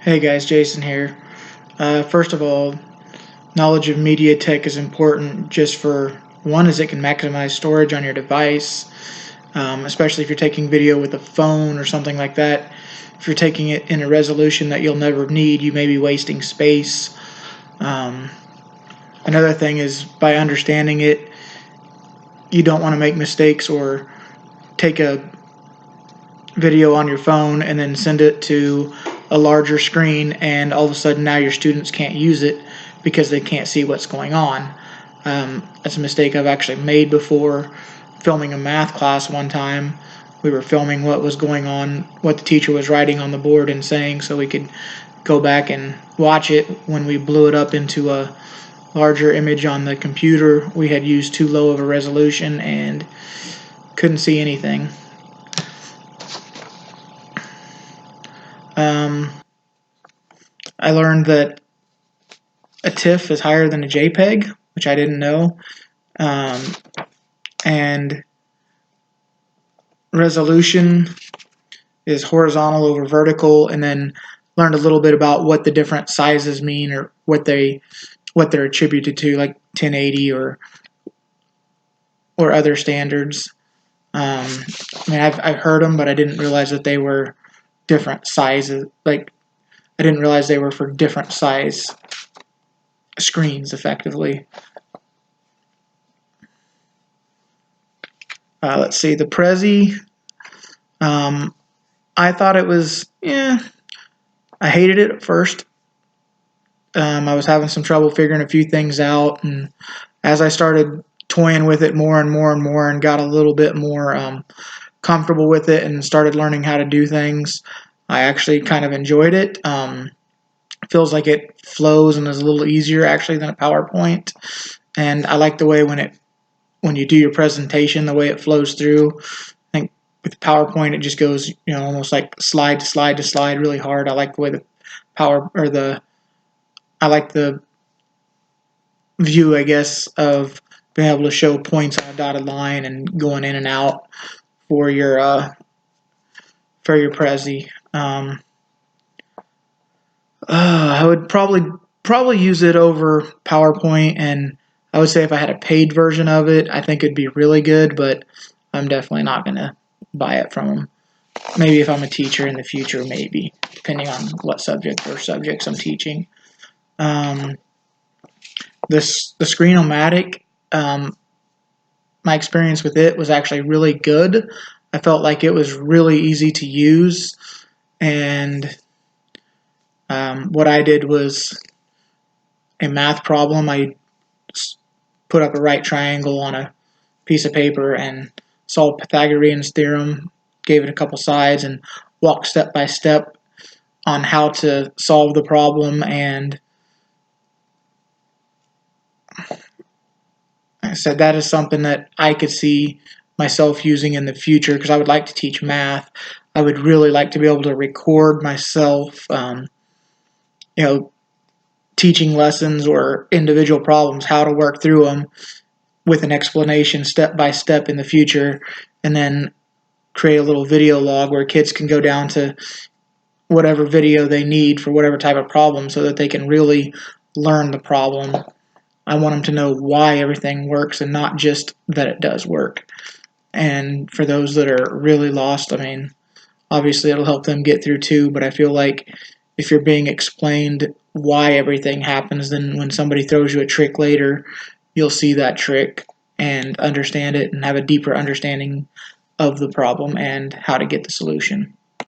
Hey guys, Jason here. First of all, knowledge of media tech is important just for one, as it can maximize storage on your device, especially if you're taking video with a phone or something like that. If you're taking it in a resolution that you'll never need, you may be wasting space. Um, Another thing is by understanding it, you don't want to make mistakes or take a video on your phone and then send it to a larger screen, and all of a sudden now your students can't use it because they can't see what's going on. That's a mistake I've actually made before. Filming a math class one time, we were filming what was going on, what the teacher was writing on the board and saying, so we could go back and watch it. When we blew it up into a larger image on the computer, we had used too low of a resolution and couldn't see anything. I learned that a TIFF is higher than a JPEG, which I didn't know, and resolution is horizontal over vertical, and then learned a little bit about what the different sizes mean or what they're attributed to, like 1080 or other standards. I've heard them, but I didn't realize that they were different sizes. Like, I didn't realize they were for different size screens, effectively. Let's see, the Prezi. I thought it was, I hated it at first. I was having some trouble figuring a few things out, and as I started toying with it more and more and more and got a little bit more comfortable with it and started learning how to do things, I actually kind of enjoyed it. Feels like it flows and is a little easier actually than a PowerPoint, and I like the way when you do your presentation, the way it flows through. I think with PowerPoint it just goes, almost like slide to slide to slide really hard. I like the way I like the view, I guess, of being able to show points on a dotted line and going in and out for your Prezi. I would probably use it over PowerPoint, and I would say if I had a paid version of it, I think it'd be really good, but I'm definitely not going to buy it from them. Maybe if I'm a teacher in the future, maybe, depending on what subject or subjects I'm teaching. The Screen-O-Matic, my experience with it was actually really good. I felt like it was really easy to use, and what I did was a math problem. I put up a right triangle on a piece of paper and solved Pythagorean's theorem, gave it a couple sides, and walked step by step on how to solve the problem. And I said that is something that I could see myself using in the future because I would like to teach math. I would really like to be able to record myself, teaching lessons or individual problems, how to work through them with an explanation step by step in the future, and then create a little video log where kids can go down to whatever video they need for whatever type of problem so that they can really learn the problem. I want them to know why everything works and not just that it does work. And for those that are really lost, obviously it'll help them get through too, but I feel like if you're being explained why everything happens, then when somebody throws you a trick later, you'll see that trick and understand it and have a deeper understanding of the problem and how to get the solution.